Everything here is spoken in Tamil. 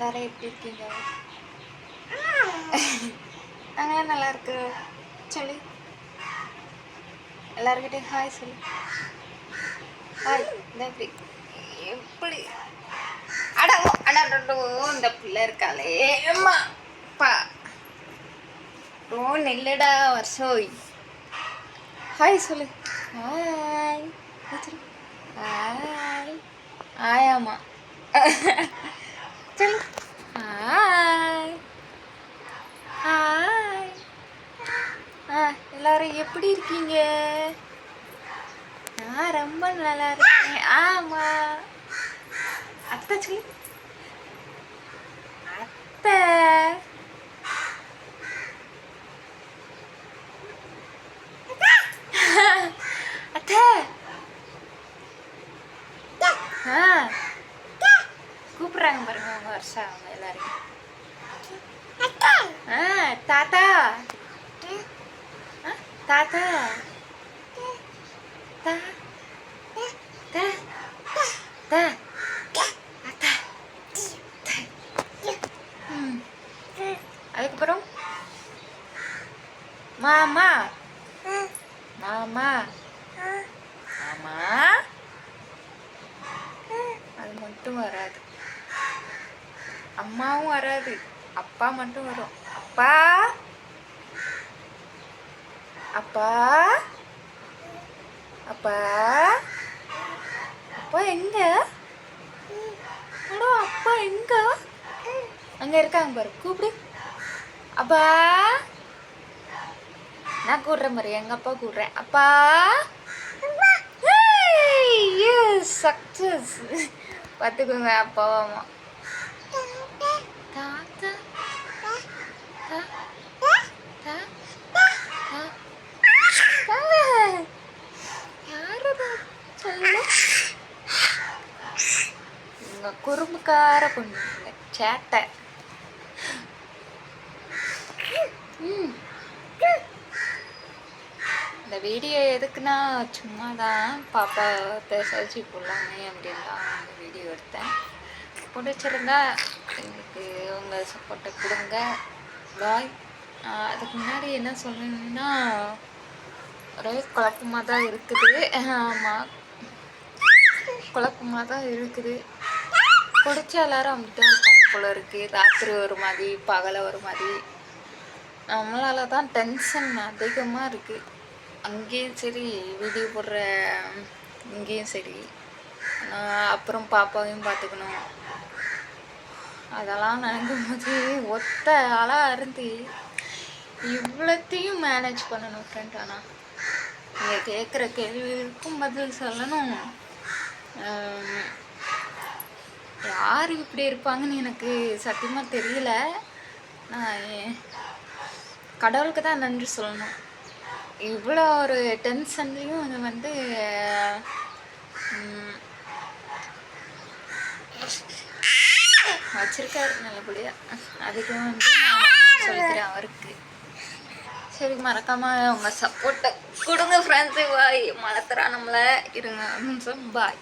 எல்லாரும் எப்படி இருக்கீங்க? நாங்களாம் நல்லா இருக்கு சொல்லு. எல்லாருக்கிட்டையும் ஹாய் சொல்லு. ஹாய். இந்த எப்படி எப்படி அடவோ அடோ இந்த பிள்ளை இருக்காளே அம்மா பா ஓ நெல்லடா வருஷோய். ஹாய் சொல்லு. ஹாய் ஹாய் ஆயாமா சொல்லு. Hi hi. எல்லாரும் எப்படி இருக்கீங்க? நான் ரொம்ப நல்லா இருக்கேன். ஆமா அத்தை சொல்லு. அத்தை அத்தை கூப்பிடுறாங்க பாருங்க அவங்க வருஷம் அவங்க எல்லாரையும். தாத்தா தாத்தா அதுக்கப்புறம் மாமா மாமா மாமா அது மட்டும் வராது. அம்மாவும் வராது, அப்பா மட்டும் வரும். அப்பா அப்பா அப்பா அப்பா எங்க? அப்பா எங்க? அங்க இருக்காங்க பாரு, கூப்பிடு. அப்பா நான் கூடுறேன் பாரு, எங்க அப்பா கூடுறேன். அப்பா சக்சஸ் பார்த்துக்கோங்க அப்பாவாமா. தாத்தா குறும்புக்கார பொண்ணு சேட்டை. இந்த வீடியோ எதுக்குன்னா சும்மா தான் பாப்பா பேசாச்சு போடலாமே அப்படின்னு தான் இந்த வீடியோ எடுத்தேன். பிடிச்சிருந்தா எங்களுக்கு உங்கள் சப்போர்ட்டை கொடுங்க. பாய். அதுக்கு முன்னாடி என்ன சொல்லணும்னா ஒரே குழப்பமாக தான் இருக்குது. ஆமாம் குழப்பமாக தான் இருக்குது. பிடிச்ச எல்லாரும் அப்படிதான் இருப்பாங்க போல இருக்குது. ராத்திரி ஒரு மாதிரி பகலை ஒரு மாதிரி. நம்மளால தான் டென்ஷன் அதிகமாக இருக்குது. அங்கேயும் சரி வீடியோ போடுற இங்கேயும் சரி. அப்புறம் பாப்பாவையும் பார்த்துக்கணும். அதெல்லாம் நினைக்கும் போது ஒத்த ஆளாக இருந்து இவ்வளோத்தையும் மேனேஜ் பண்ணணும் ஃப்ரெண்ட். ஆனால் நீங்கள் கேட்குற கேள்விகளுக்கும் பதில் சொல்லணும். யார் இப்படி இருப்பாங்கன்னு எனக்கு சத்தியமாக தெரியல. நான் கடவுளுக்கு தான் நன்றி சொல்லணும். இவ்வளோ ஒரு டென்ஷன்லேயும் அது வந்து வச்சிருக்காரு நல்லபடியாக. அதுக்கு வந்து நான் சொல்லிக்கிறேன் அவருக்கு. சரி மறக்காமல் உங்கள் சப்போர்ட்டை கொடுங்க ஃப்ரெண்ட்ஸு. பாய். மலத்துறா நம்மளை இருங்க. பாய்.